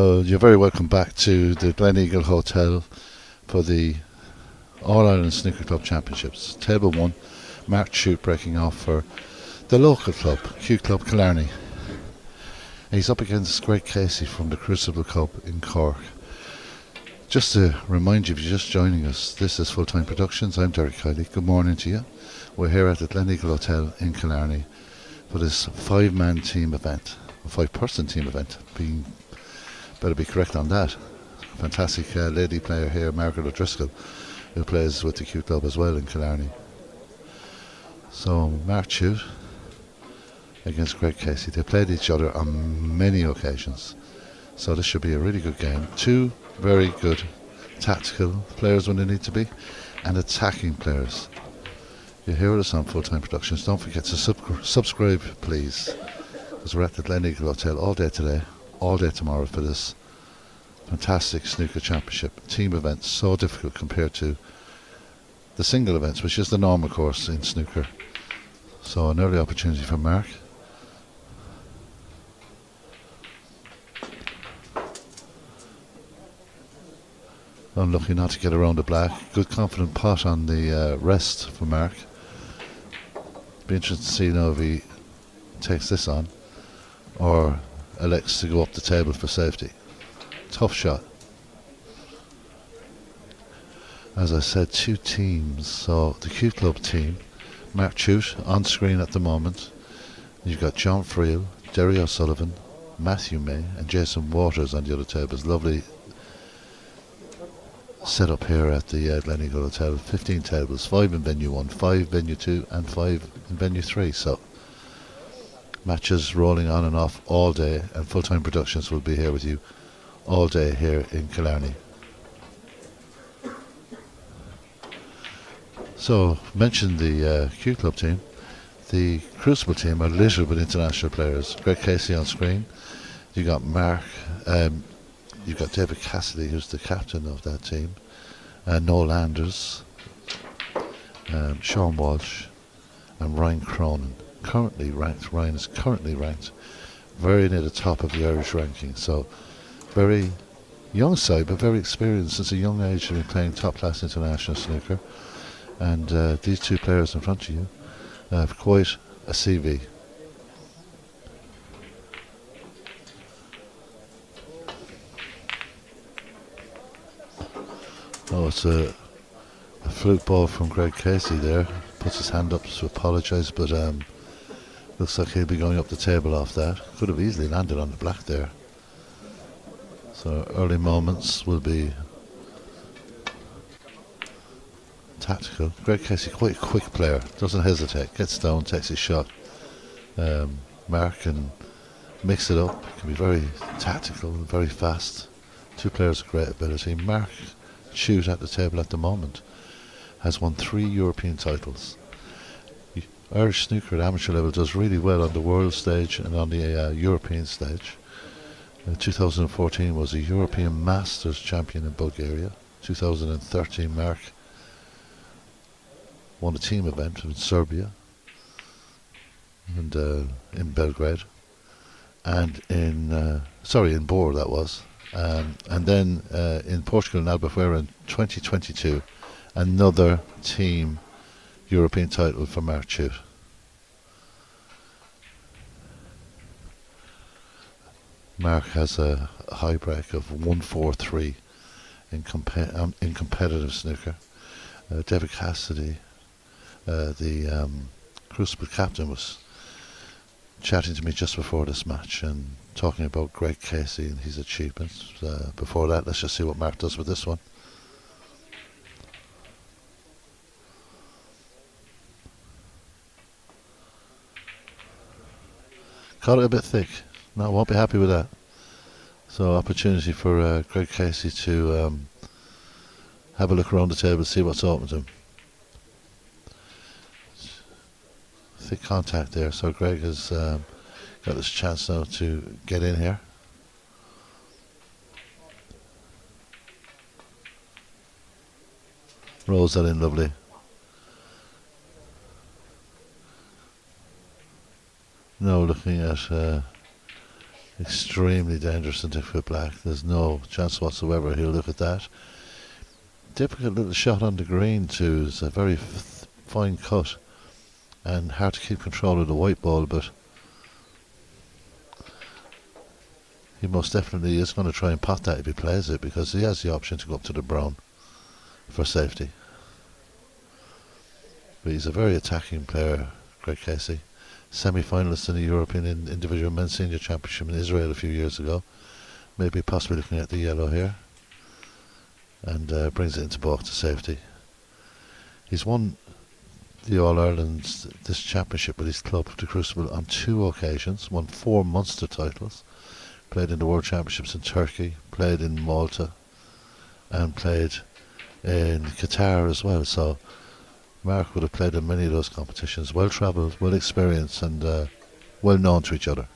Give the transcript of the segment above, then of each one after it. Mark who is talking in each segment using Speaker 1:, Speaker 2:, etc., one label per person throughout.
Speaker 1: Well, you're very welcome back to the Glen Eagle Hotel for the All Ireland Snooker Club Championships. Table 1, Mark Chute breaking off for the local club, Q Club Killarney. He's up against Greg Casey from the Crucible Cup in Cork. Just to remind you, if you're just joining us, this is Full Time Productions. I'm Derek Kiley. Good morning to you. We're here at the Glen Eagle Hotel in Killarney for this 5-man team event, a 5-person team event. Better be correct on that. Fantastic lady player here, Margaret O'Driscoll, who plays with the Q Club as well in Killarney. So Mark Chute against Greg Casey. They played each other on many occasions, so this should be a really good game. Two very good tactical players when they need to be, and attacking players. You hear us on Full Time Productions. Don't forget to subscribe, please, because we're at the Glen Eagle Hotel all day today, all day tomorrow for this fantastic snooker championship team event. So difficult compared to the single events, which is the normal course in snooker. So an early opportunity for Mark. Unlucky not to get around the black. Good confident pot on the rest for Mark. Be interested to see now if he takes this on or elects to go up the table for safety. Tough shot. As I said, two teams. So the Q Club team, Mark Chute on screen at the moment. You've got John Friel, Derry O'Sullivan, Matthew May and Jason Waters on the other tables. Lovely set up here at the Glen Eagle Hotel. 15 tables, 5 in venue 1, 5 venue 2 and 5 in venue 3. So matches rolling on and off all day, and Full Time Productions will be here with you all day here in Killarney. So mentioned the Q Club team. The Crucible team are littered with international players. Greg Casey on screen. You got Mark. You've got David Cassidy, who's the captain of that team, Noel Anders, Sean Walsh, and Ryan Cronin. Ryan is currently ranked very near the top of the Irish ranking. So very young side, but very experienced since a young age. They've been playing top-class international snooker. And these two players in front of you have quite a CV. Oh, it's a flute ball from Greg Casey there. Puts his hand up to apologise, but looks like he'll be going up the table off that. Could have easily landed on the black there. So early moments will be tactical. Greg Casey, quite a quick player. Doesn't hesitate. Gets down, takes his shot. Mark can mix it up. Can be very tactical and very fast. Two players of great ability. Mark Chute at the table at the moment has won 3 European titles. Irish snooker at amateur level does really well on the world stage and on the European stage. 2014 was a European Masters champion in Bulgaria. 2013 Mark won a team event in Serbia and in Belgrade and in Bor that was. And then in Portugal and Albufeira in 2022, another team European title for Mark Chute. Mark has a high break of 143 in competitive snooker. David Cassidy, the Crucible captain, was chatting to me just before this match and talking about Greg Casey and his achievements. Before that, let's just see what Mark does with this one. Caught it a bit thick. No, I won't be happy with that. So opportunity for Greg Casey to have a look around the table, see what's open to him. Thick contact there, so Greg has got this chance now to get in here. Rolls that in lovely. Now looking at Extremely dangerous and difficult black. There's no chance whatsoever he'll look at that. Difficult little shot on the green too. It's a very fine cut and hard to keep control of the white ball, but he most definitely is going to try and pot that if he plays it, because he has the option to go up to the brown for safety. But he's a very attacking player, Greg Casey. Semi-finalist in the European Individual Men's Senior Championship in Israel a few years ago. Maybe possibly looking at the yellow here. And brings it into baulk to safety. He's won the All-Ireland, this championship with his club, the Crucible, on 2 occasions. Won 4 Munster titles. Played in the World Championships in Turkey. Played in Malta. And played in Qatar as well. So Mark would have played in many of those competitions. Well travelled, well experienced, and well known to each other.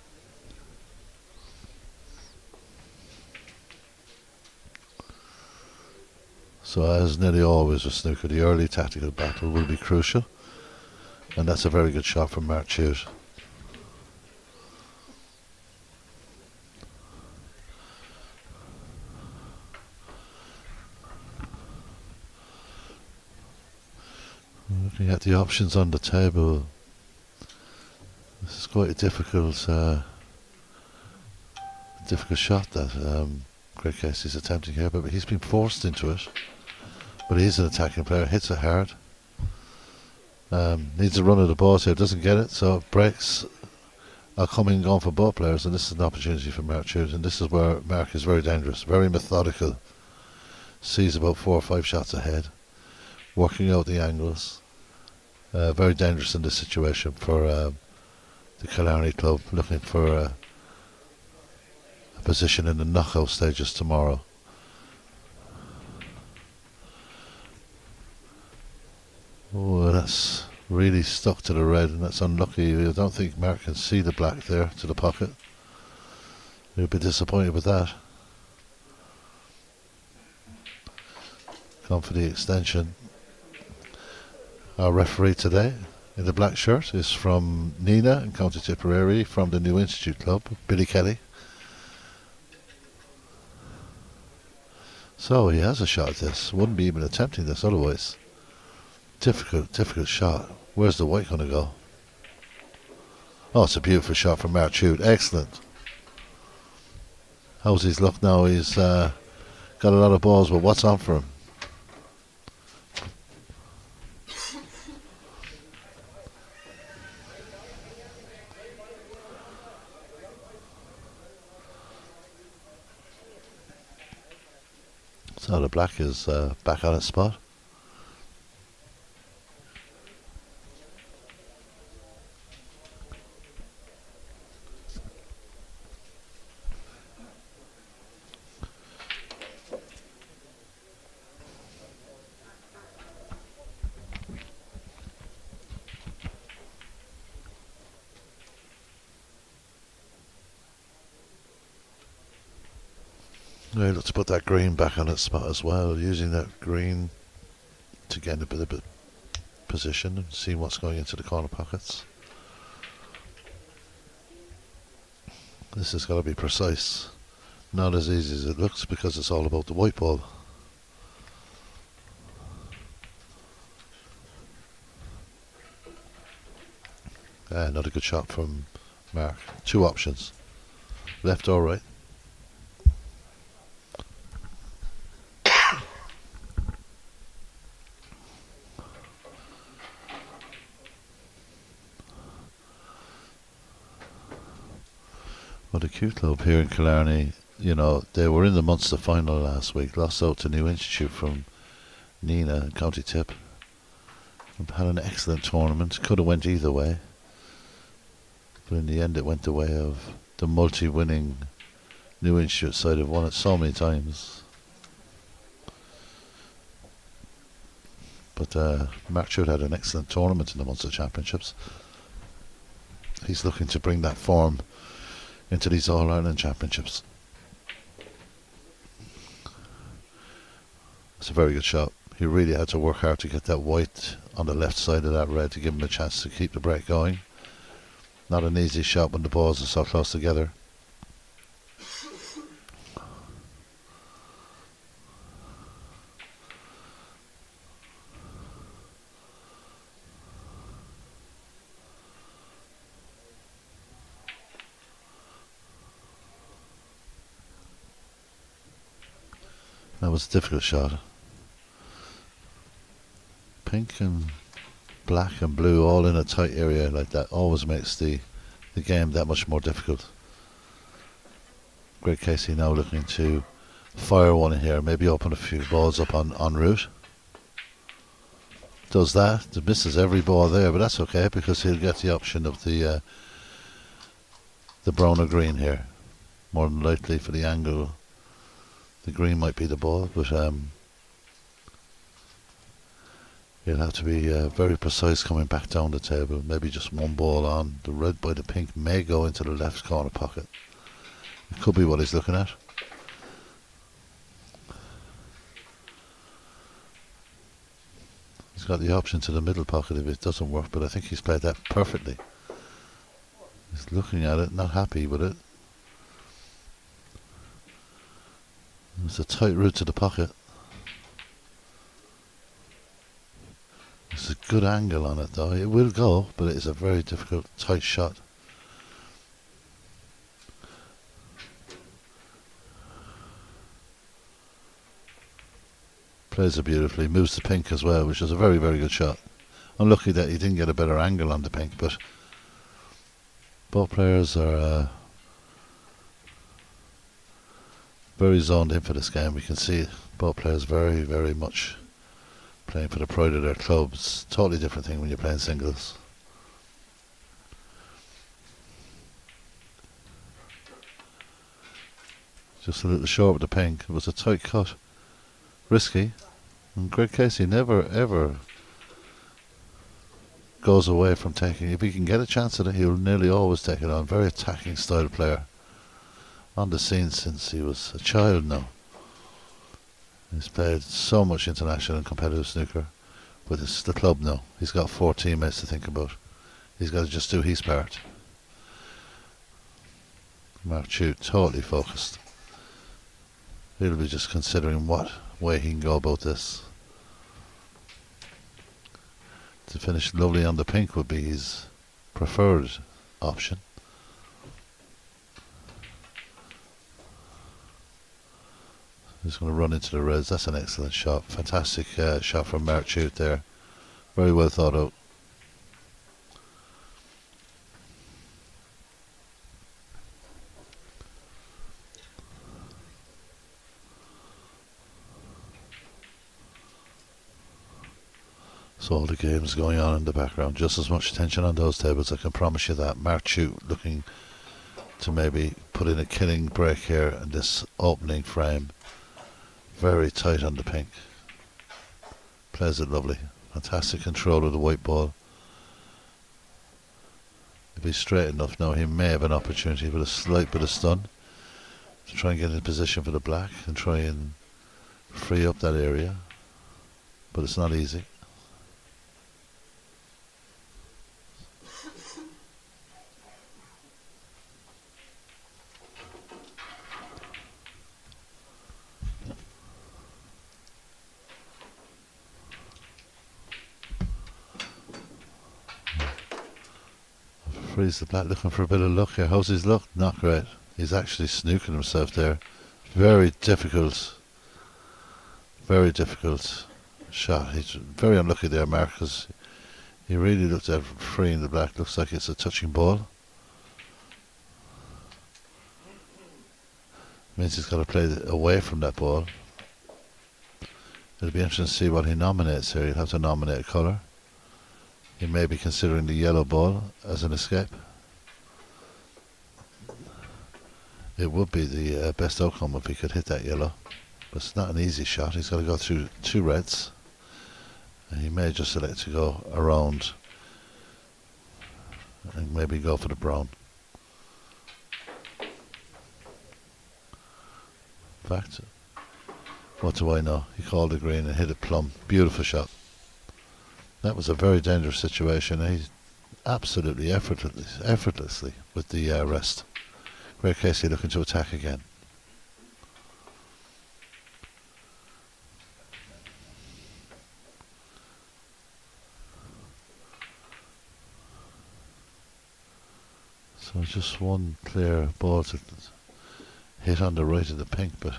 Speaker 1: So as nearly always with snooker, the early tactical battle will be crucial, and that's a very good shot from Mark Chute. Looking at the options on the table, this is quite a difficult shot that Greg Casey's attempting here, but he's been forced into it. But he's an attacking player, hits it hard. Needs a run of the ball here, doesn't get it, so breaks are coming and going for both players, and this is an opportunity for Mark Chute, and this is where Mark is very dangerous, very methodical. Sees about 4 or 5 shots ahead, working out the angles. Very dangerous in this situation for the Killarney club, looking for a position in the knockout stages tomorrow. Oh, that's really stuck to the red, and that's unlucky. I don't think Mark can see the black there to the pocket. He'll be disappointed with that. Gone for the extension. Our referee today in the black shirt is from Nina in County Tipperary, from the New Institute Club, Billy Kelly. So he has a shot at this. Wouldn't be even attempting this otherwise. Difficult shot. Where's the white going to go? Oh, it's a beautiful shot from Mark Chute. Excellent. How's his luck now? He's got a lot of balls, but what's on for him? So the black is back on its spot. Yeah, let's put that green back on its spot as well, using that green to get a bit of position and see what's going into the corner pockets. This has got to be precise, not as easy as it looks, because it's all about the white ball. Another good shot from Mark. 2 options, left or right. Well, the Q Club here in Killarney, you know, they were in the Munster final last week, lost out to New Institute from Nina, County Tip. Had an excellent tournament, could have went either way, but in the end it went the way of the multi-winning New Institute side. Have won it so many times. But Mark Chute had an excellent tournament in the Munster Championships. He's looking to bring that form into these All-Ireland Championships. It's a very good shot. He really had to work hard to get that white on the left side of that red to give him a chance to keep the break going. Not an easy shot when the balls are so close together. That was a difficult shot. Pink and black and blue all in a tight area like that always makes the game that much more difficult. Greg Casey now looking to fire one in here, maybe open a few balls up en route. Does that, misses every ball there, but that's okay because he'll get the option of the brown or green here. More than likely for the angle, the green might be the ball, but he'll have to be very precise coming back down the table. Maybe just one ball on. The red by the pink may go into the left corner pocket. It could be what he's looking at. He's got the option to the middle pocket if it doesn't work, but I think he's played that perfectly. He's looking at it, not happy with it. It's a tight route to the pocket. It's a good angle on it though. It will go, but it is a very difficult, tight shot. Plays it beautifully, moves the pink as well, which is a very, very good shot. Unlucky that he didn't get a better angle on the pink, but both players are very zoned in for this game. We can see both players very, very much playing for the pride of their clubs. Totally different thing when you're playing singles. Just a little short with the pink. It was a tight cut. Risky. And Greg Casey never ever goes away from taking. If he can get a chance at it, he'll nearly always take it on. Very attacking style player. On the scene since he was a child now. He's played so much international and competitive snooker. But it's the club now. He's got 4 teammates to think about. He's got to just do his part. Mark Chute totally focused. He'll be just considering what way he can go about this. To finish lovely on the pink would be his preferred option. He's going to run into the reds. That's an excellent shot. Fantastic shot from Mark Chute there. Very well thought out. So all the games going on in the background. Just as much attention on those tables, I can promise you that. Mark Chute looking to maybe put in a killing break here in this opening frame. Very tight on the pink. Plays it lovely. Fantastic control of the white ball. If he's straight enough now, he may have an opportunity with a slight bit of stun to try and get in position for the black and try and free up that area. But it's not easy. Freeze the black, looking for a bit of luck here. How's his luck? Not great. He's actually snooking himself there. Very difficult shot. He's very unlucky there, Mark, because he really looked at freeing the black. Looks like it's a touching ball. Means he's got to play away from that ball. It'll be interesting to see what he nominates here. He'll have to nominate a colour. He may be considering the yellow ball as an escape. It would be the best outcome if he could hit that yellow. But it's not an easy shot. He's got to go through 2 reds. And he may just select to go around and maybe go for the brown. In fact, what do I know? He called the green and hit it plumb. Beautiful shot. That was a very dangerous situation. He's absolutely effortlessly with the rest. Greg Casey looking to attack again. So just one clear ball to hit on the right of the pink, but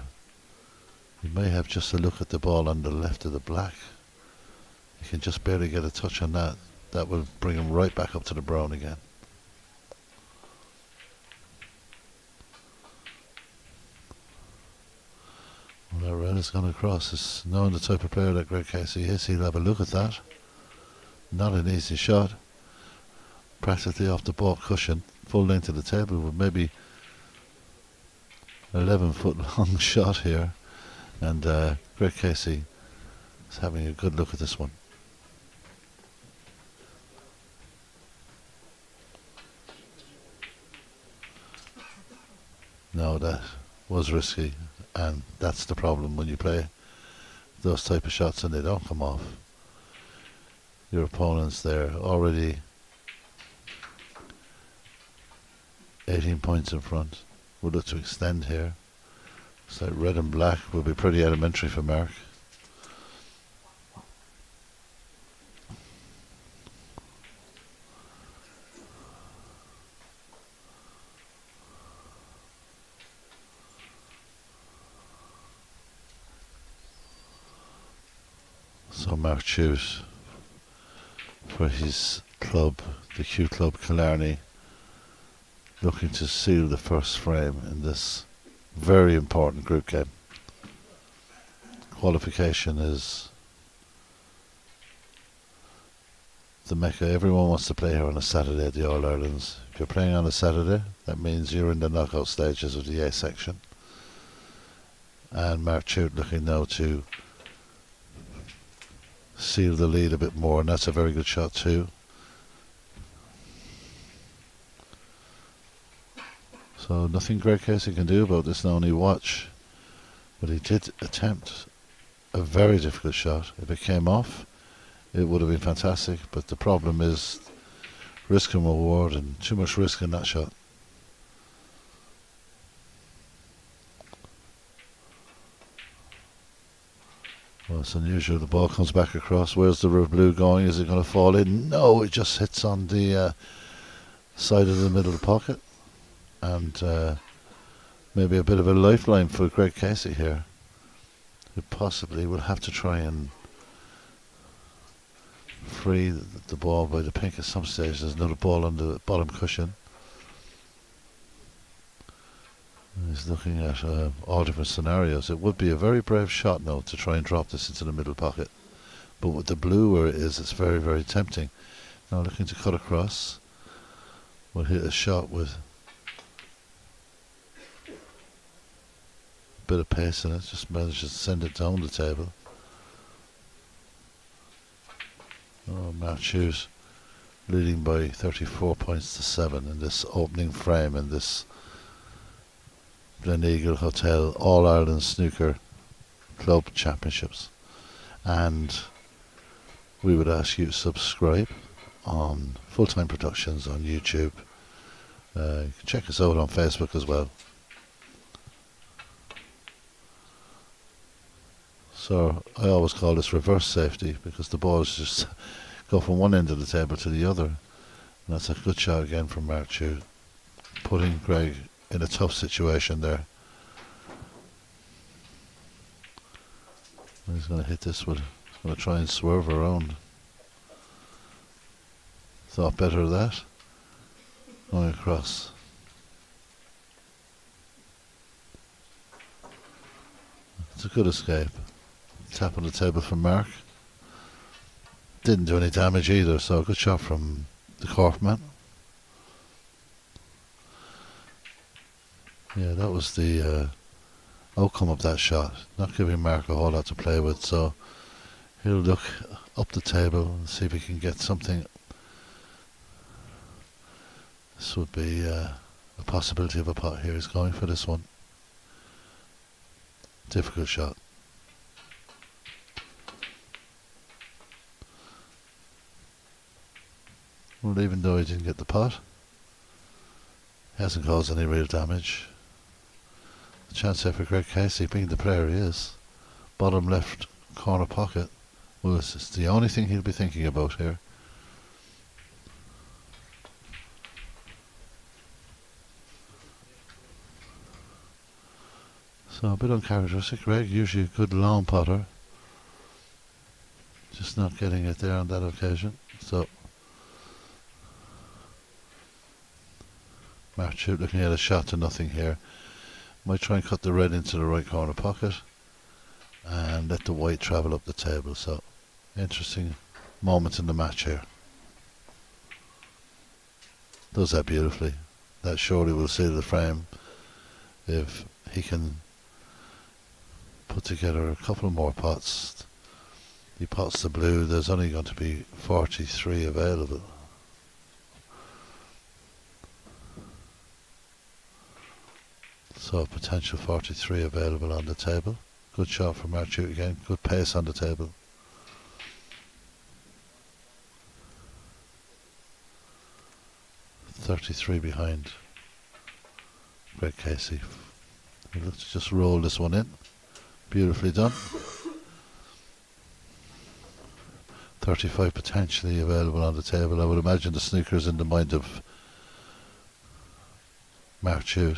Speaker 1: he may have just a look at the ball on the left of the black. He can just barely get a touch on that. That will bring him right back up to the brown again. Well, that red has gone across. It's knowing the type of player that Greg Casey is, he'll have a look at that. Not an easy shot. Practically off the ball cushion. Full length of the table with maybe 11-foot long shot here. And Greg Casey is having a good look at this one. No, that was risky, and that's the problem when you play those type of shots and they don't come off. Your opponent's there already 18 points in front. We'll look to extend here. So red and black will be pretty elementary for Mark. So Mark choose for his club, the Q Club Killarney, looking to seal the first frame in this very important group game. Qualification is the mecca. Everyone wants to play here on a Saturday at the All-Irelands. If you're playing on a Saturday, that means you're in the knockout stages of the A section. And Mark Chute looking now to seal the lead a bit more, and that's a very good shot too. So nothing Greg Casey can do about this now, only watch. But he did attempt a very difficult shot. If it came off, it would have been fantastic, but the problem is risk and reward, and too much risk in that shot. Well, it's unusual. The ball comes back across. Where's the blue going? Is it going to fall in? No, it just hits on the side of the middle of the pocket. And maybe a bit of a lifeline for Greg Casey here, who possibly will have to try and free the ball by the pink at some stage. There's another ball on the bottom cushion. He's looking at all different scenarios. It would be a very brave shot now to try and drop this into the middle pocket. But with the blue where it is, it's very, very tempting. Now looking to cut across. We'll hit a shot with a bit of pace in it. Just manages to send it down the table. Oh, Mark Hughes leading by 34 points to 7 in this opening frame in this Gleneagle Hotel All-Ireland Snooker Club Championships. And we would ask you to subscribe on Full-Time Productions on YouTube. You can check us out on Facebook as well. So I always call this reverse safety, because the balls just go from one end of the table to the other. And that's a good shot again from Mark Chu, putting Greg in a tough situation there. He's going to hit this with, going to try and swerve around. Thought better of that. Going across. It's a good escape. Tap on the table from Mark. Didn't do any damage either, so a good shot from the Corkman. Yeah, that was the outcome of that shot. Not giving Mark a whole lot to play with, so he'll look up the table and see if he can get something. This would be a possibility of a pot here. He's going for this one. Difficult shot. Well, even though he didn't get the pot, he hasn't caused any real damage. The chance there for Greg Casey, being the player he is, bottom left corner pocket, well, it's the only thing he'll be thinking about here. So So a bit uncharacteristic. Greg, usually a good long putter. Just not getting it there on that occasion. So Marchute looking at a shot to nothing here. Might try and cut the red into the right corner pocket and let the white travel up the table. So interesting moment in the match here. Does that beautifully. That surely will seal the frame if he can put together a couple more pots. He pots the blue, there's only going to be 43 available. So potential 43 available on the table. Good shot from Marchute again, good pace on the table. .33 behind Greg Casey. Let's just roll this one in. Beautifully done. 35 potentially available on the table. I would imagine the snooker is in the mind of Marchute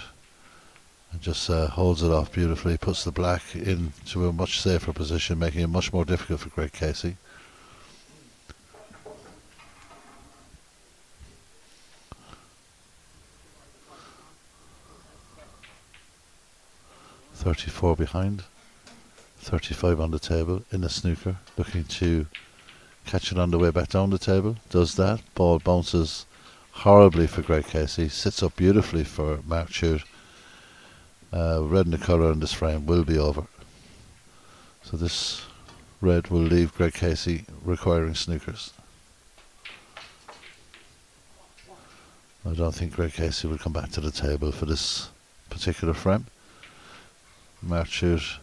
Speaker 1: and just holds it off beautifully, puts the black into a much safer position, making it much more difficult for Greg Casey. .34 behind, 35 on the table in the snooker, looking to catch it on the way back down the table. Does that. Ball bounces horribly for Greg Casey. Sits up beautifully for Marchute. Red in the colour in this frame will be over. So this red will leave Greg Casey requiring snookers. I don't think Greg Casey will come back to the table for this particular frame. Marchute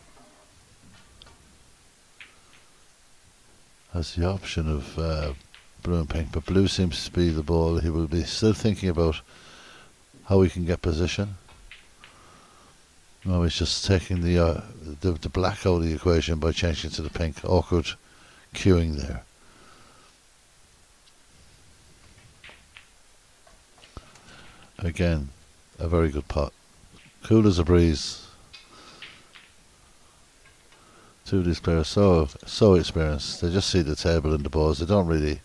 Speaker 1: has the option of blue and pink, but blue seems to be the ball. He will be still thinking about how he can get position. No, he's just taking the black out of the equation by changing to the pink. Awkward queuing there. Again, a very good pot. Cool as a breeze. Two of these players so experienced. They just see the table and the balls. They don't really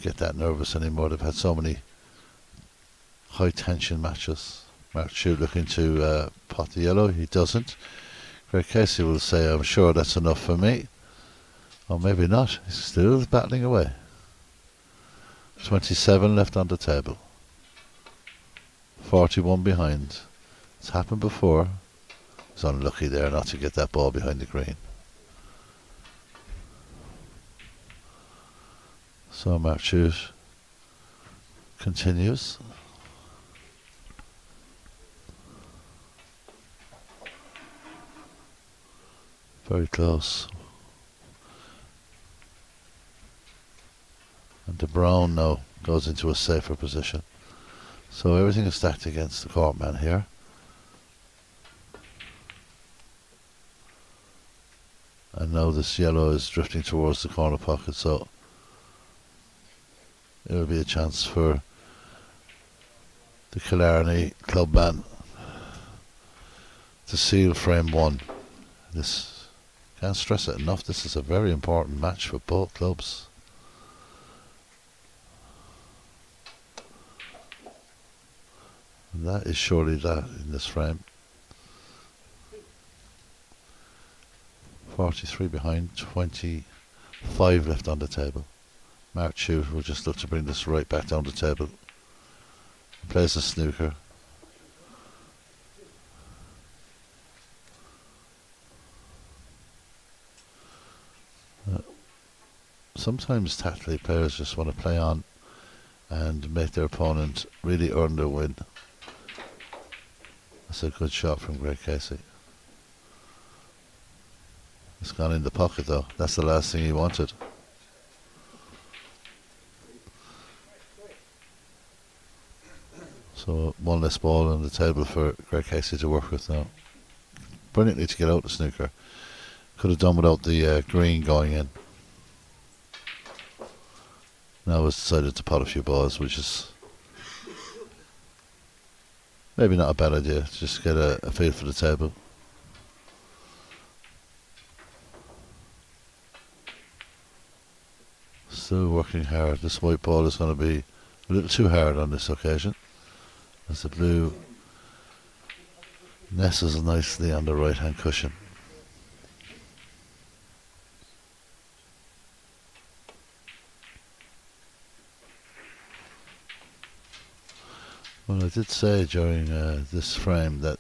Speaker 1: get that nervous anymore. They've had so many high tension matches. Marchute looking to pot the yellow. He doesn't. Greg Casey will say, I'm sure that's enough for me. Or maybe not. He's still battling away. 27 left on the table. 41 behind. It's happened before. He's unlucky there not to get that ball behind the green. So Marchute continues. Very close. And the brown now goes into a safer position. So everything is stacked against the court man here. And now this yellow is drifting towards the corner pocket, so it will be a chance for the Killarney clubman to seal frame one. This, can't stress it enough, this is a very important match for both clubs. And that is surely that in this frame. 43 behind, 25 left on the table. Marchute will just look to bring this right back down the table. Plays a snooker. Sometimes tactically players just want to play on and make their opponent really earn their win. That's a good shot from Greg Casey. It's gone in the pocket though. That's the last thing he wanted. So one less ball on the table for Greg Casey to work with now. Brilliantly to get out the snooker. Could have done without the green going in. Now he's decided to pot a few balls, which is maybe not a bad idea to just get a feel for the table. Still working hard. This white ball is going to be a little too hard on this occasion, as the blue nestles nicely on the right hand cushion. Well, I did say during this frame that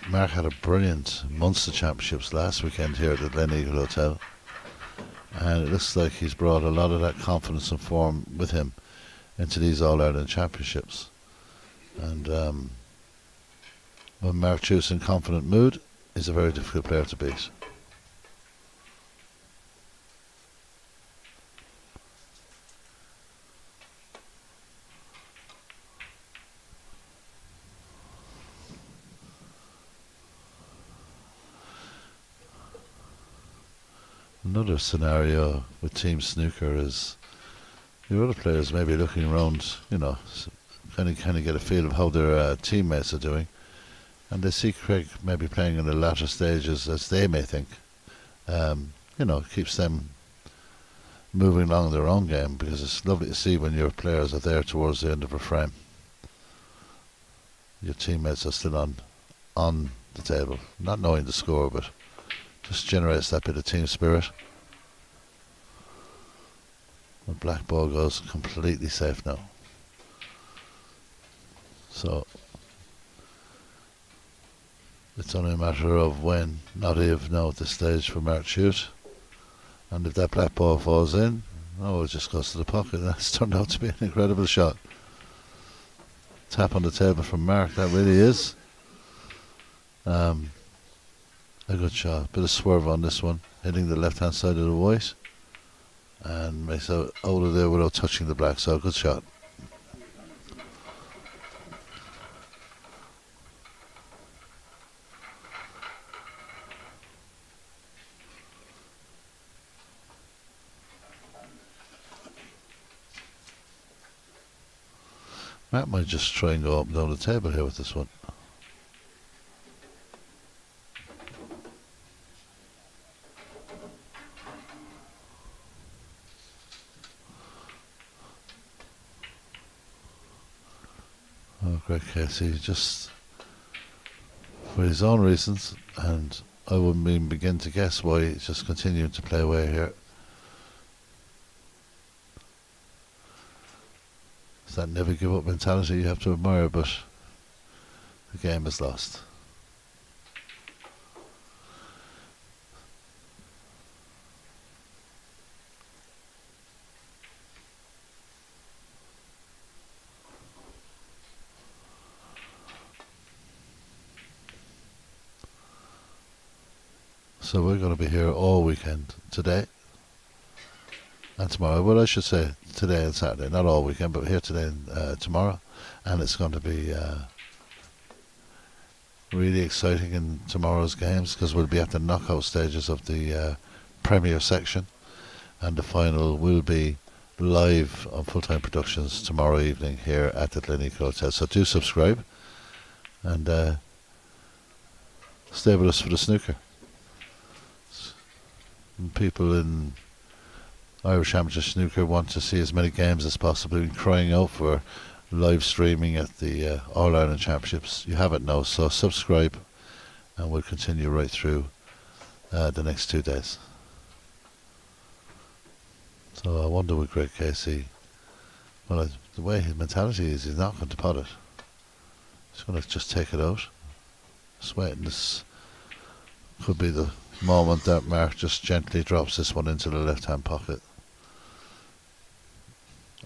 Speaker 1: Mark had a brilliant Munster Championships last weekend here at the Gleneagle Hotel, and it looks like he's brought a lot of that confidence and form with him into these All-Ireland Championships. And when Mark Tute's in confident mood, he's a very difficult player to beat. Another scenario with Team Snooker is the other players maybe looking around, kind of get a feel of how their teammates are doing, and they see Craig maybe playing in the latter stages as they may think. It keeps them moving along their own game, because it's lovely to see when your players are there towards the end of a frame. Your teammates are still on the table, not knowing the score, but just generates that bit of team spirit. The black ball goes completely safe now. So it's only a matter of when, not if, now at this stage for Mark Tute. And if that black ball falls in, it just goes to the pocket. That's turned out to be an incredible shot. Tap on the table from Mark, that really is a good shot. Bit of swerve on this one, hitting the left hand side of the white, and makes it out of there without touching the black. So good shot. Matt might just try and go up and down the table here with this one. Oh, Greg Casey, just for his own reasons, and I wouldn't even begin to guess why he's just continuing to play away here. It's that never give up mentality you have to admire, but the game is lost. So we're going to be here all weekend, today and tomorrow. Well, I should say today and Saturday, not all weekend, but here today and tomorrow. And it's going to be really exciting in tomorrow's games, because we'll be at the knockout stages of the Premier section, and the final will be live on Full-Time Productions tomorrow evening here at the Gleneagle Hotel. So do subscribe and stay with us for the snooker. And people in Irish Amateur Snooker want to see as many games as possible, and crying out for live streaming at the All-Ireland Championships. You have it now, so subscribe, and we'll continue right through the next 2 days. So I wonder with Greg Casey, well, the way his mentality is, he's not going to pot it. He's going to just take it out. Just waiting. This could be the moment that Mark just gently drops this one into the left hand pocket.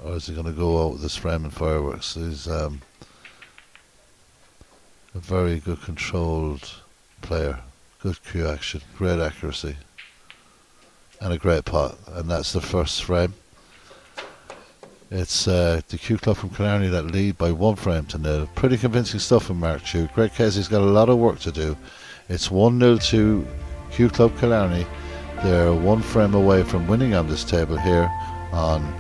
Speaker 1: Or is he going to go out with this frame and fireworks? He's a very good controlled player. Good cue action, great accuracy, and a great pot. And that's the first frame. It's the Q Club from Killarney that lead by 1 frame to 0. Pretty convincing stuff from Mark Tute. Greg Casey's got a lot of work to do. It's 1-0 to Q Club Killarney. They're 1 frame away from winning on this table here on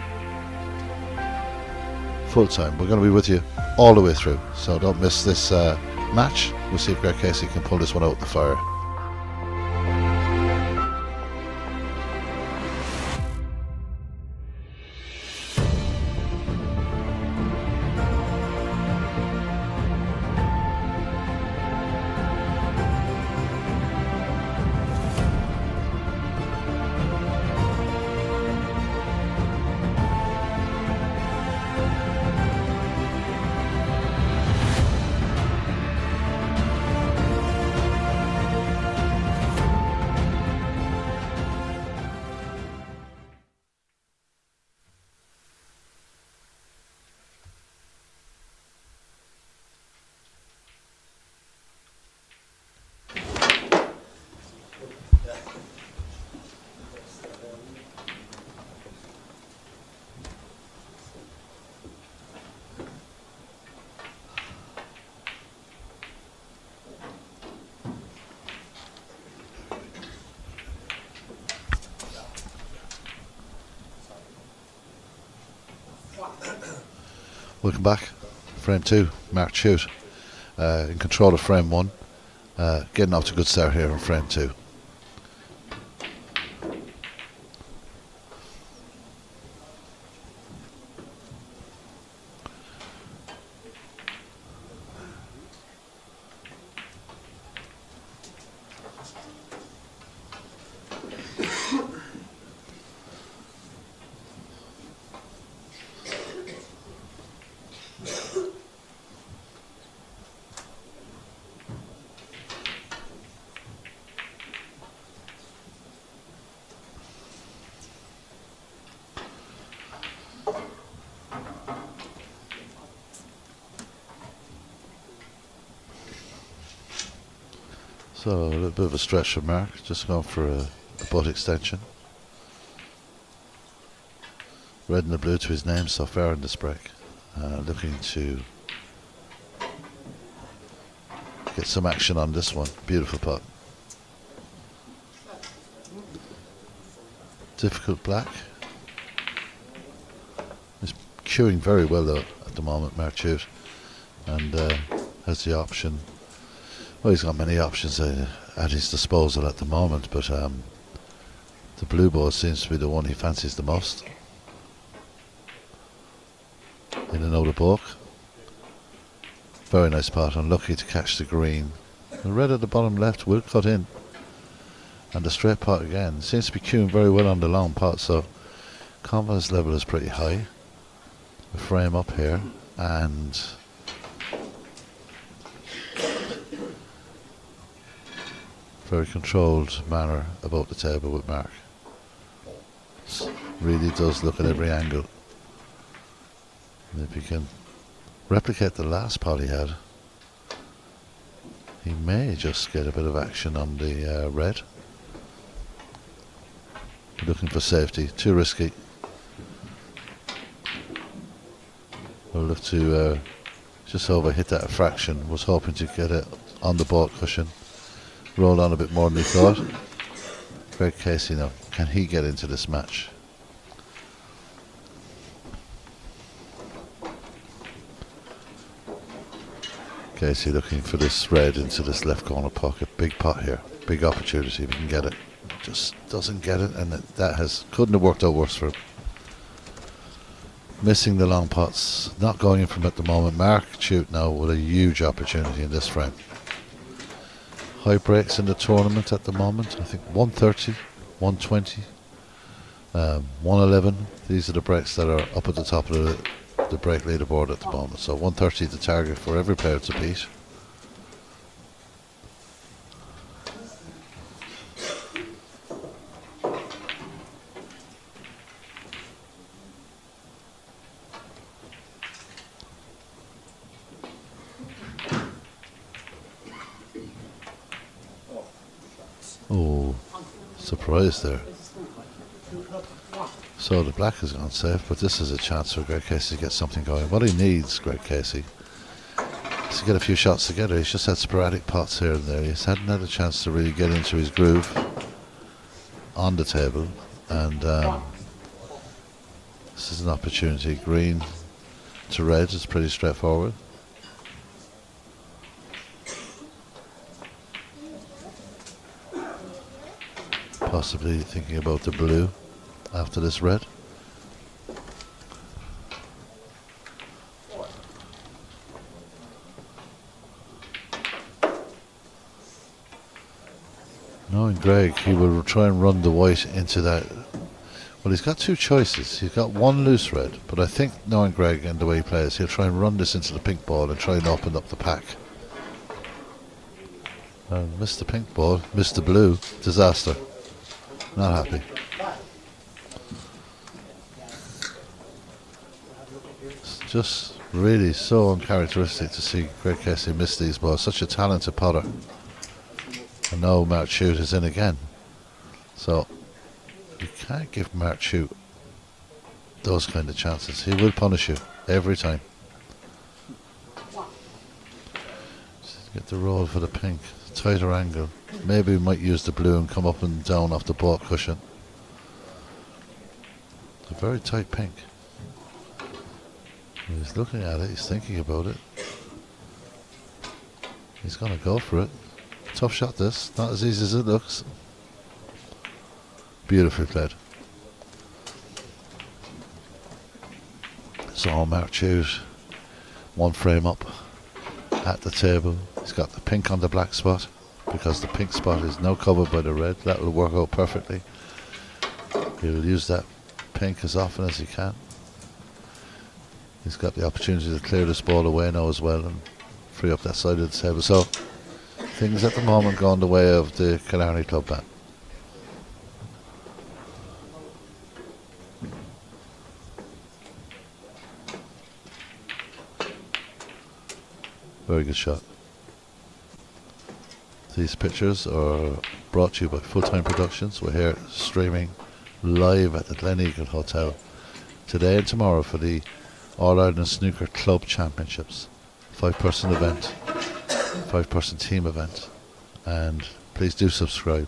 Speaker 1: Full Time. We're going to be with you all the way through, so don't miss this match. We'll see if Greg Casey can pull this one out of the fire. Welcome back. Frame 2, Mark Chute in control of frame 1. Getting off to a good start here in frame 2. So a little bit of a stretch for Mark, just going for a butt extension. Red and the blue to his name so far in this break. Looking to get some action on this one. Beautiful putt. Difficult black. He's cueing very well though at the moment, Mark Chute, and has the option. Well, he's got many options at his disposal at the moment, but the blue ball seems to be the one he fancies the most. In and out of balk. Very nice putt, unlucky to catch the green. The red at the bottom left will cut in. And the straight putt again. Seems to be cueing very well on the long putt, so confidence level is pretty high. The frame up here, and very controlled manner about the table with Mark. Really does look at every angle. And if he can replicate the last pot he had, he may just get a bit of action on the red. Looking for safety, too risky. We'll look to just over hit that a fraction. Was hoping to get it on the ball cushion. Rolled on a bit more than he thought. Greg Casey now, can he get into this match? Casey looking for this red into this left corner pocket. Big pot here, big opportunity if he can get it. Just doesn't get it, and that couldn't have worked out worse for him. Missing the long pots, not going in from at the moment. Mark Chute now with a huge opportunity in this frame. High breaks in the tournament at the moment. I think 130, 120, 111. These are the breaks that are up at the top of the break leaderboard at the moment. So 130 the target for every player to beat. Oh, surprise there. So the black has gone safe, but this is a chance for Greg Casey to get something going. What he needs, Greg Casey, is to get a few shots together. He's just had sporadic pots here and there. He's hadn't had a chance to really get into his groove on the table, and this is an opportunity. Green to red is pretty straightforward. Possibly thinking about the blue after this red. Knowing Greg, he will try and run the white into that. Well, he's got two choices. He's got one loose red, but I think knowing Greg and the way he plays, he'll try and run this into the pink ball and try and open up the pack. Missed the pink ball, missed the blue. Disaster. Not happy. It's just really so uncharacteristic to see Greg Casey miss these balls. Such a talented potter. And now Mark Chute is in again. So you can't give Mark Chute those kind of chances. He will punish you every time. Just get the roll for the pink. Tighter angle. Maybe we might use the blue and come up and down off the ball cushion. It's a very tight pink. He's looking at it, he's thinking about it. He's going to go for it. Tough shot this, not as easy as it looks. Beautifully played. So Mark Chute, one frame up at the table. He's got the pink on the black spot because the pink spot is now covered by the red. That will work out perfectly. He will use that pink as often as he can. He's got the opportunity to clear this ball away now as well and free up that side of the table. So things at the moment going the way of the Killarney Club bat. Very good shot. These pictures are brought to you by Full Time Productions. We're here streaming live at the Gleneagle Hotel today and tomorrow for the All-Ireland Snooker Club Championships. 5-person event, 5-person team event. And please do subscribe.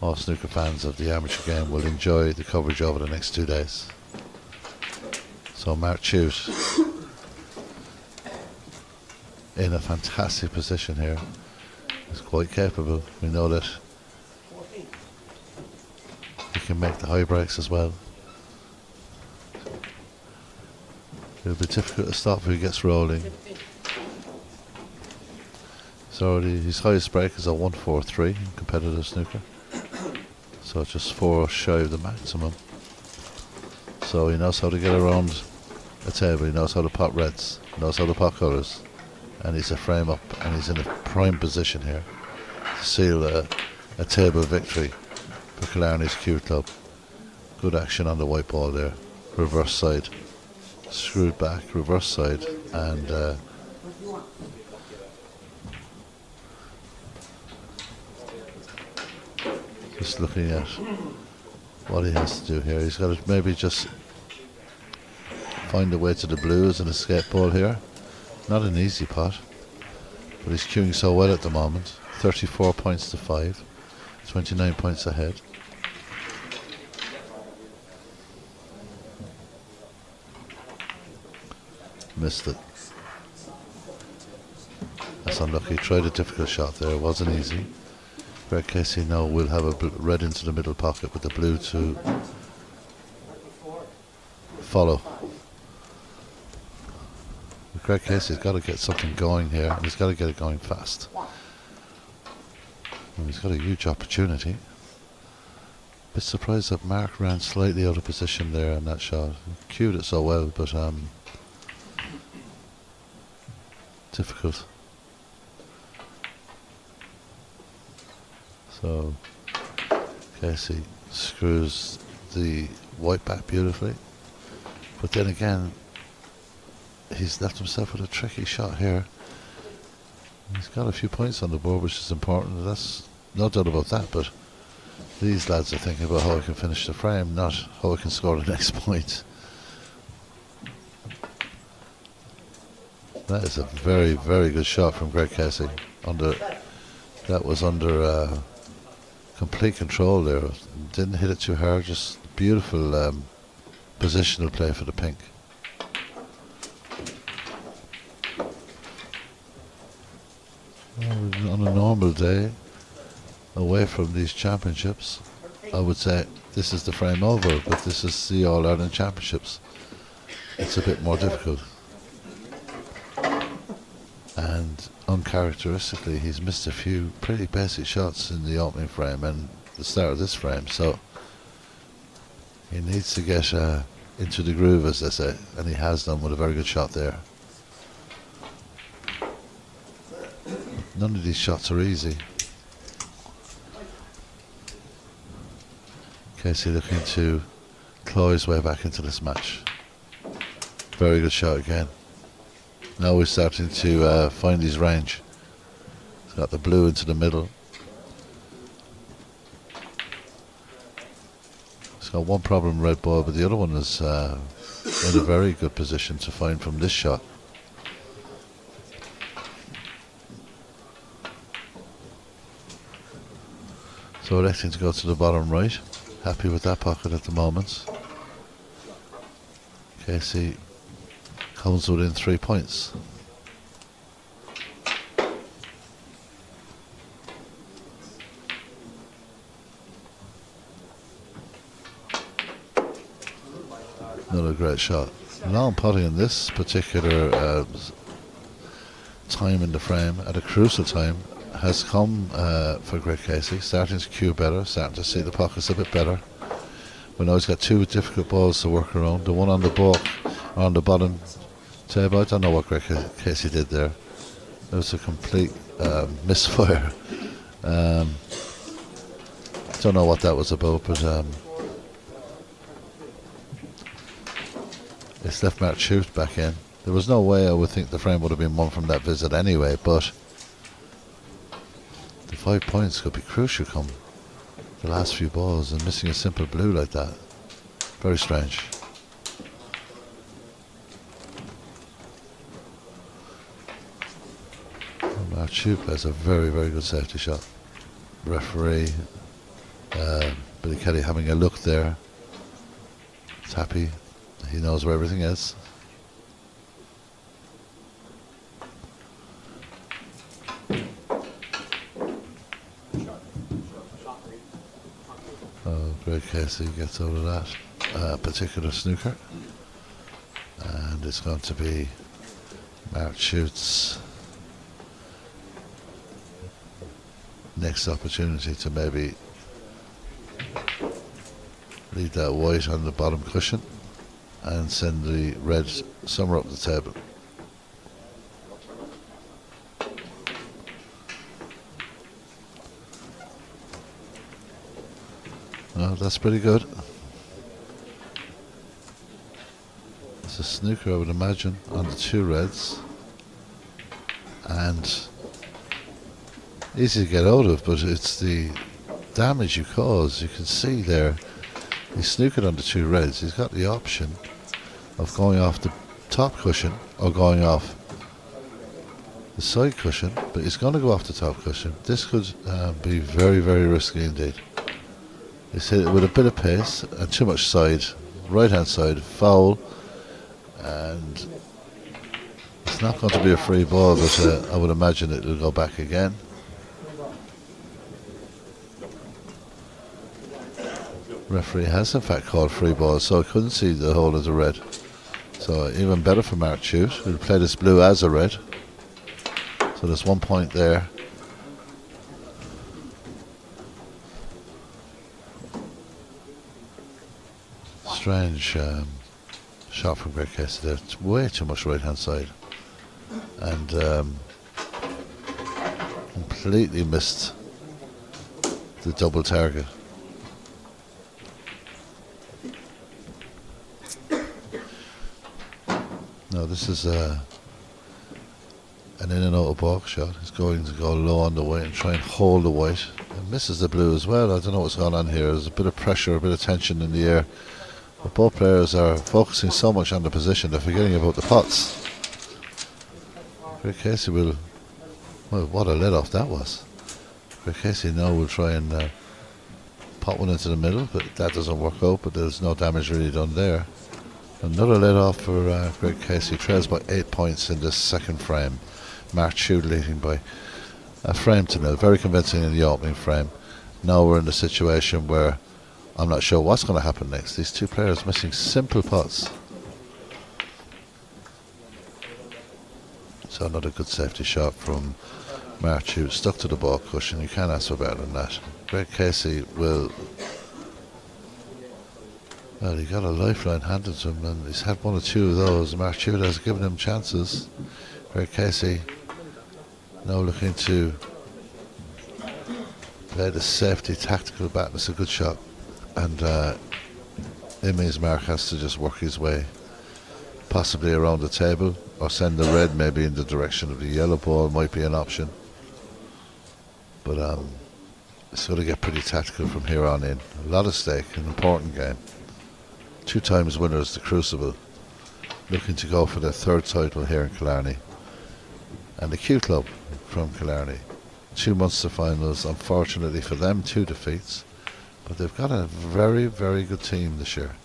Speaker 1: All snooker fans of the amateur game will enjoy the coverage over the next 2 days. So Mark Chute in a fantastic position here. He's quite capable. We know that he can make the high breaks as well. It'll be difficult to stop if he gets rolling. So his highest break is a 1-4-3 in competitive snooker. So just 4 shy of the maximum. So he knows how to get around a table, he knows how to pot reds, he knows how to pot colours. And he's a frame up and he's in a prime position here to seal a table victory for Killarney's Q Club. Good action on the white ball there. Reverse side. Screwed back, reverse side, and just looking at what he has to do here. He's got to maybe just find a way to the blues and escape ball here. Not an easy pot, but he's queuing so well at the moment. 34 points to 5, 29 points ahead. Missed it. That's unlucky. Tried a difficult shot there. It wasn't easy. Greg Casey now will have a red into the middle pocket with the blue to follow. But Greg Casey's got to get something going here, and he's got to get it going fast. And he's got a huge opportunity. Bit surprised that Mark ran slightly out of position there on that shot. He cued it so well, but difficult. So Casey screws the white back beautifully, but then again he's left himself with a tricky shot here. He's got a few points on the board, which is important. That's no doubt about that, but these lads are thinking about how I can finish the frame, not how I can score the next point. That is a very, very good shot from Greg Casey. That was under complete control there. Didn't hit it too hard, just beautiful positional play for the pink. On a normal day, away from these championships, I would say this is the frame over, but this is the All-Ireland Championships. It's a bit more difficult. And uncharacteristically, he's missed a few pretty basic shots in the opening frame and the start of this frame, so he needs to get into the groove, as they say, and he has done with a very good shot there. None of these shots are easy. Casey looking to claw his way back into this match. Very good shot again. Now he's starting to find his range. He's got the blue into the middle. He's got one problem, red ball, but the other one is in a very good position to find from this shot. So electing to go to the bottom right. Happy with that pocket at the moment. Casey comes within 3 points. Another great shot. Long putting in this particular time in the frame, at a crucial time, has come for Greg Casey. Starting to cue better, starting to see the pockets a bit better. But now he's got two difficult balls to work around. The one on the balk, on the bottom table. I don't know what Greg Casey did there. It was a complete misfire. Don't know what that was about, but it's left Mark Shute back in. There was no way I would think the frame would have been won from that visit anyway, but the 5 points could be crucial come the last few balls, and missing a simple blue like that. Very strange. Mark Shute has a very, very good safety shot. Referee Billy Kelly having a look there. He's happy. He knows where everything is. Oh, Greg Casey gets out of that particular snooker. And it's going to be Mark Schute's next opportunity to maybe leave that white on the bottom cushion and send the red somewhere up the table. Oh, that's pretty good. It's a snooker, I would imagine, on the two reds, and easy to get out of, but it's the damage you cause. You can see there, he's snookered on the two reds. He's got the option of going off the top cushion or going off the side cushion, but he's going to go off the top cushion. This could be very, very risky indeed. He's hit it with a bit of pace and too much side, right hand side, foul, and it's not going to be a free ball, but I would imagine it will go back again. Referee has in fact called free ball, so I couldn't see the whole of the red. So even better for Mark Shute, who'll play this blue as a red. So there's 1 point there. Strange shot from Greg Casey there. It's way too much right hand side. And completely missed the double target. No, this is an in and out of balk shot. He's going to go low on the white and try and hold the white. And misses the blue as well. I don't know what's going on here. There's a bit of pressure, a bit of tension in the air. But both players are focusing so much on the position, they're forgetting about the pots. Greg Casey will... Well, what a let off that was. Greg Casey now will try and pot one into the middle, but that doesn't work out, but there's no damage really done there. Another let off for Greg Casey. Trails by 8 points in this second frame. Mark Shute leading by a frame to nil. Very convincing in the opening frame. Now we're in the situation where I'm not sure what's going to happen next. These two players missing simple putts. So another good safety shot from Mark Hughes, stuck to the ball cushion. You can't ask for better than that. Greg Casey will... Well, he got a lifeline handed to him, and he's had one or two of those. Mark Hughes has given him chances. Greg Casey now looking to play the safety tactical bat. It's a good shot, and it means Mark has to just work his way possibly around the table, or send the red maybe in the direction of the yellow ball. Might be an option, but it's going to get pretty tactical from here on in. A lot at stake, an important game. 2 times winners, the Crucible, looking to go for their 3rd title here in Killarney, and the Q Club from Killarney, 2 months to finals. Unfortunately for them, 2 defeats, but they've got a very, very good team this year,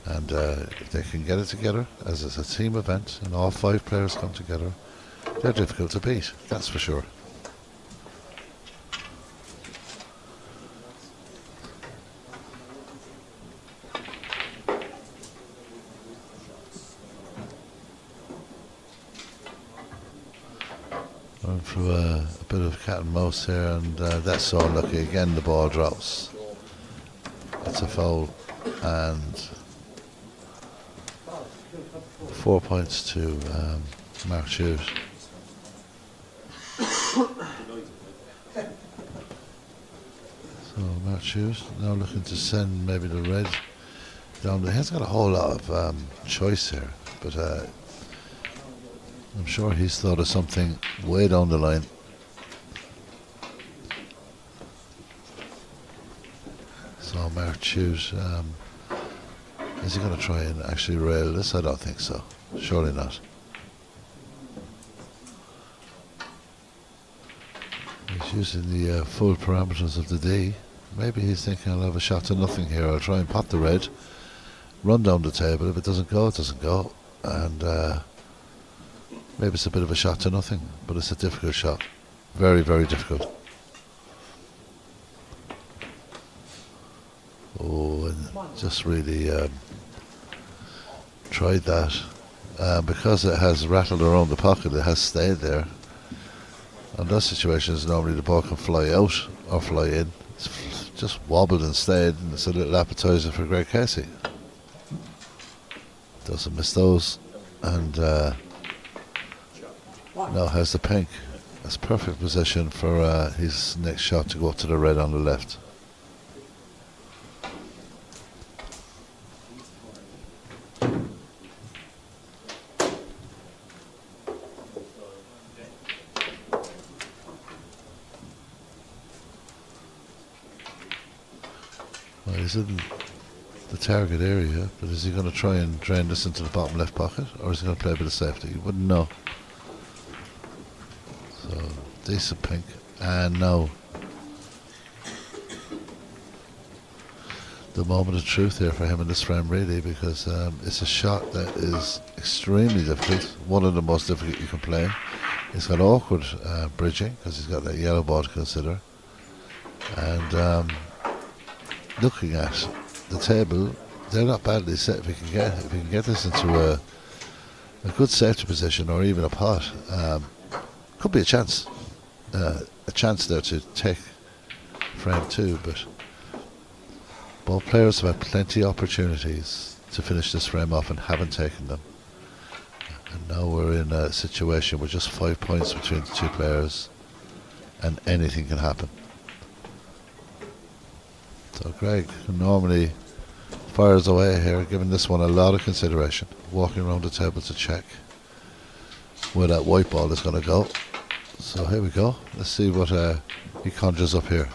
Speaker 1: and if they can get it together as it's a team event and all 5 players come together, they're difficult to beat, that's for sure. Going through a bit of cat and mouse here, and that's so unlucky. Again, the ball drops. It's a foul, and 4 points to Mark Hughes. So Mark Hughes now looking to send maybe the red down. He hasn't got a whole lot of choice here, but I'm sure he's thought of something way down the line. So Mark Hughes, is he going to try and actually rail this? I don't think so. Surely not. He's using the full parameters of the D. Maybe he's thinking, I'll have a shot to nothing here. I'll try and pot the red, run down the table. If it doesn't go, it doesn't go. And maybe it's a bit of a shot to nothing, but it's a difficult shot. Very, very difficult. Oh, and just really tried that. Because it has rattled around the pocket, it has stayed there. In those situations, normally the ball can fly out or fly in. It's just wobbled and stayed, and it's a little appetizer for Greg Casey. Doesn't miss those, and now has the pink. That's perfect position for his next shot to go up to the red on the left. Well, he's in the target area, but is he going to try and drain this into the bottom left pocket, or is he going to play a bit of safety? You wouldn't know. So, decent pink, and now the moment of truth here for him in this frame, really, because it's a shot that is extremely difficult, one of the most difficult you can play. He's got awkward bridging, because he's got that yellow ball to consider, and looking at the table, they're not badly set. If we can get this into a good safety position, or even a pot, could be a chance there to take frame 2. But both players have had plenty of opportunities to finish this frame off and haven't taken them. And now we're in a situation with just 5 points between the two players, and anything can happen. So Greg, who normally fires away here, giving this one a lot of consideration, walking around the table to check where that white ball is going to go. So here we go. Let's see what he conjures up here.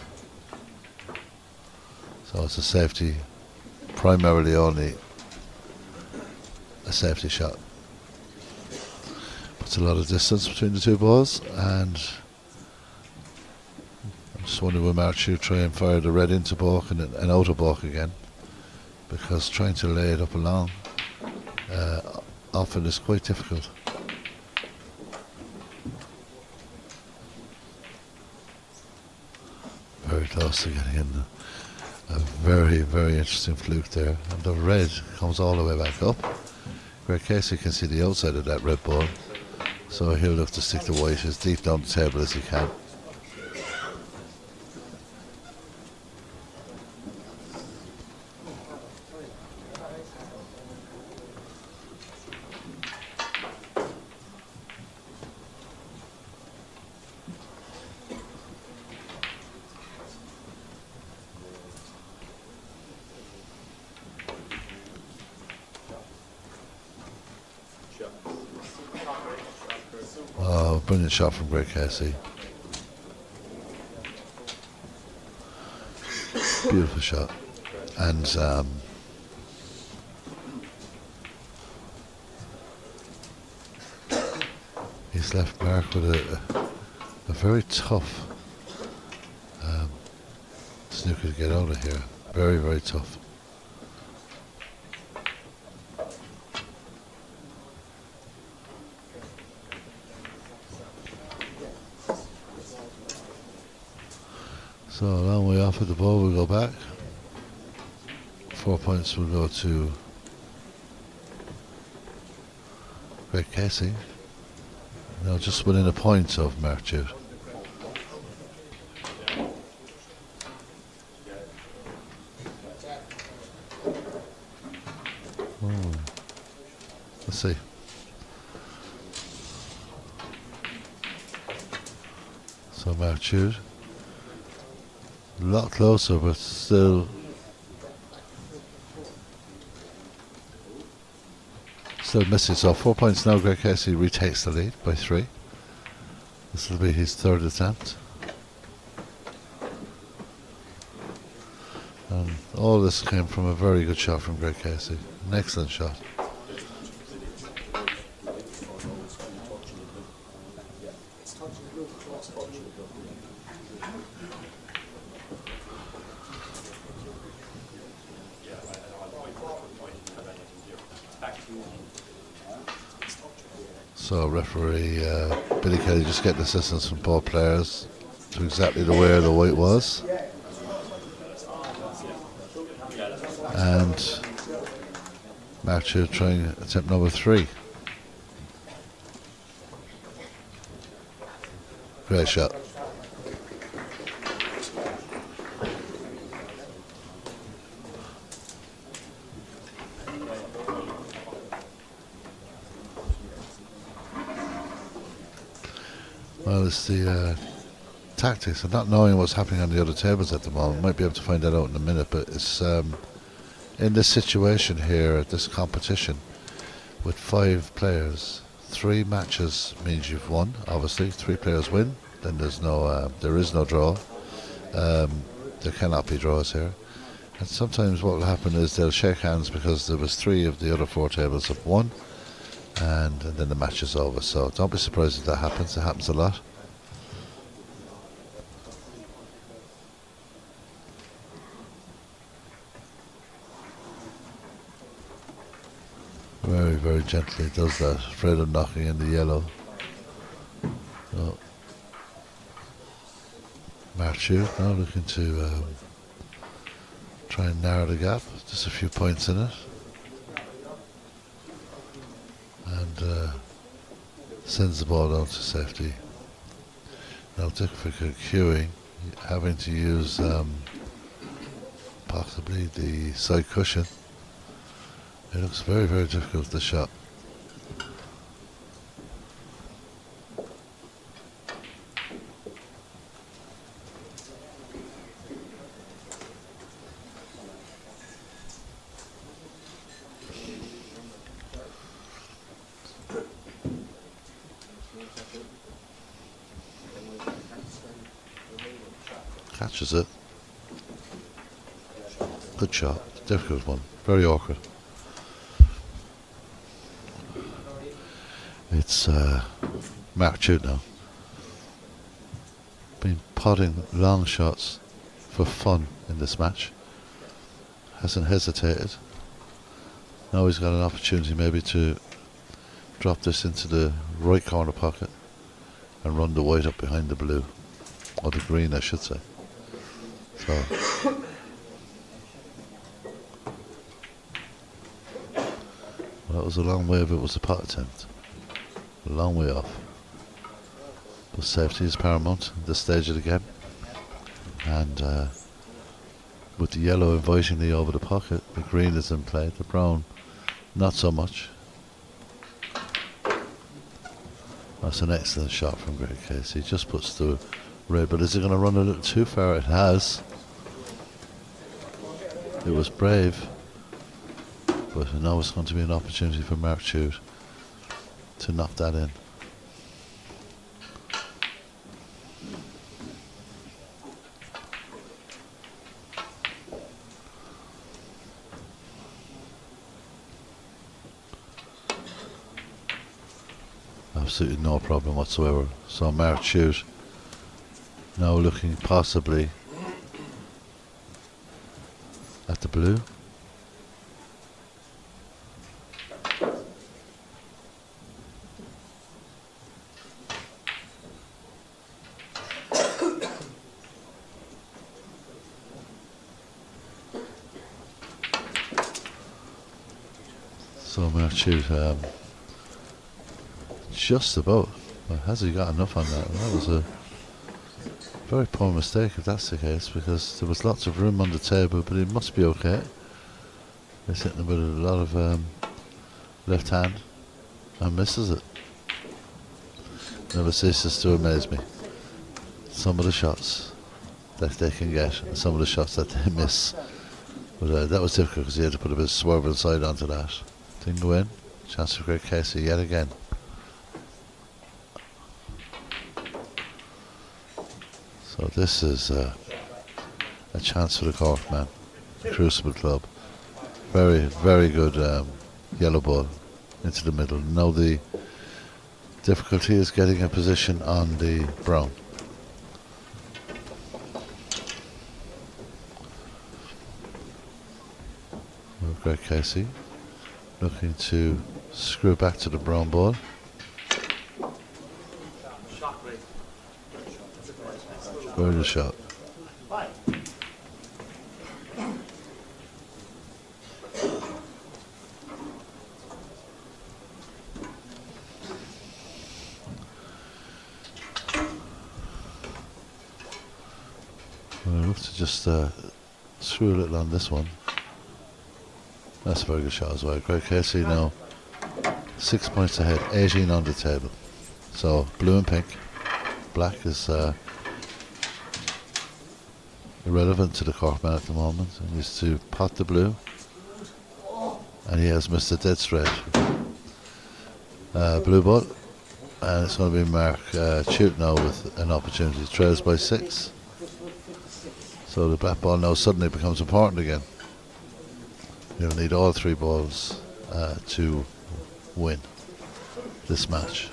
Speaker 1: So it's a safety, primarily only a safety shot. Puts a lot of distance between the two balls, and I'm just wondering will Mark Hughes try and fire the red into balk and out of balk again, because trying to lay it up along often is quite difficult. Very close to getting in. A very, very interesting fluke there. And the red comes all the way back up. Greg Casey can see the outside of that red ball, so he'll look to stick the white as deep down the table as he can. Oh, brilliant shot from Greg Casey. Beautiful shot. And he's left Mark with a very tough snooker to get out of here. Very, very tough. So a long way off with the ball, we'll go back. 4 points will go to Greg Casey. Now just within a point of Mark Jute. Let's see. So Mark Jute. A lot closer, but still missing. So 4 points now. Greg Casey retakes the lead by 3. This will be his third attempt. And all this came from a very good shot from Greg Casey. An excellent shot. So referee Billy Kelly just getting assistance from both players to exactly where the white was. And Mark Jute trying attempt number 3. Great shot. Well, it's the tactics of not knowing what's happening on the other tables at the moment. Might be able to find that out in a minute, but it's in this situation here at this competition with 5 players, 3 matches means you've won. Obviously, 3 players win, then there is no draw. There cannot be draws here. And sometimes what will happen is they'll shake hands because there was 3 of the other 4 tables have won. And then the match is over. So don't be surprised if that happens. It happens a lot. Very, very gently does that, afraid of knocking in the yellow. So Mark Jute now looking to try and narrow the gap. Just a few points in it. And sends the ball down to safety. Now difficult cueing, having to use possibly the side cushion. It looks very, very difficult, the shot. Catches it. Good shot. Difficult one. Very awkward. It's Mark Jute now. Been potting long shots for fun in this match. Hasn't hesitated. Now he's got an opportunity maybe to drop this into the right corner pocket and run the white up behind the blue. Or the green, I should say. So Well, that was a long way if it was a pot attempt. A long way off. But safety is paramount at this stage of the game. And with the yellow invitingly over the pocket, the green is in play, the brown not so much. That's an excellent shot from Greg Casey. He just puts the red, but is it going to run a little too far? It has. It was brave, but now it's going to be an opportunity for Mark Chute to knock that in. Absolutely no problem whatsoever. So Mark Chute now looking possibly at the blue. So Mark Chute just about. Well, has he got enough on that? That was a very poor mistake if that's the case, because there was lots of room on the table, but it must be okay. He's hitting with a lot of left hand and misses it. Never ceases to amaze me. Some of the shots that they can get and some of the shots that they miss. But that was difficult because he had to put a bit of swerve inside onto that. Didn't go in. Chance for Greg Casey yet again. So this is a chance for the Corkman, the Crucible Club. Very, very good yellow ball into the middle. Now the difficulty is getting a position on the brown. Well, Greg Casey looking to screw back to the brown ball. Very good shot. We'll have to just screw a little on this one. That's a very good shot as well. Greg Casey now 6 points ahead, 18 on the table. So blue and pink. Black is irrelevant to the Corkman at the moment. He needs to pot the blue, and he has missed a dead straight. Blue ball, and it's going to be Mark Chute now with an opportunity. Trails by 6. So the black ball now suddenly becomes important again. You'll need all 3 balls to win this match.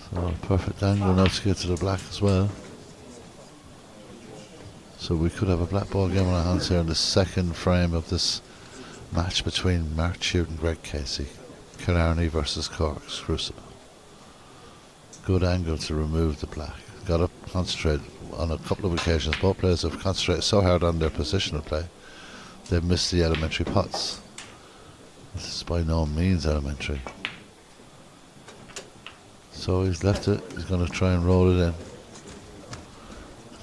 Speaker 1: So perfect angle now to get to the black as well. So we could have a black ball game on our hands here in the second frame of this match between Mark Chute and Greg Casey. Killarney versus Cork's Crucible. Good angle to remove the black. Got to concentrate on a couple of occasions. Both players have concentrated so hard on their positional play, they've missed the elementary pots. This is by no means elementary. So he's left it. He's going to try and roll it in.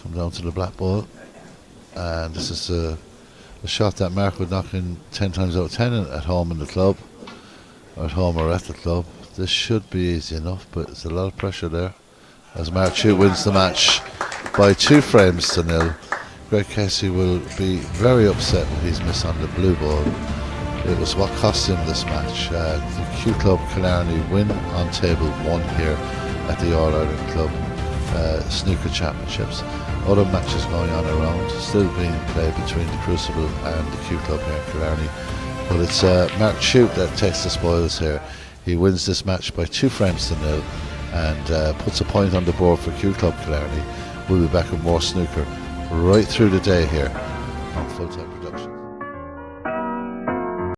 Speaker 1: Come down to the black ball. And this is a shot that Mark would knock in 10 times out of 10 at home in the club. Or at home or at the club. This should be easy enough, but there's a lot of pressure there. As Mark Chute wins the match by 2 frames to 0. Greg Casey will be very upset when he's missed on the blue ball. It was what cost him this match. The Q Club Killarney win on table 1 here at the All-Ireland Club Snooker Championships. Other matches going on around, still being played between the Crucible and the Q Club here in Killarney. But it's Mark Chute that takes the spoils here. He wins this match by 2 frames to 0 and puts a point on the board for Q Club Killarney. We'll be back with more snooker right through the day here on Full Time Production.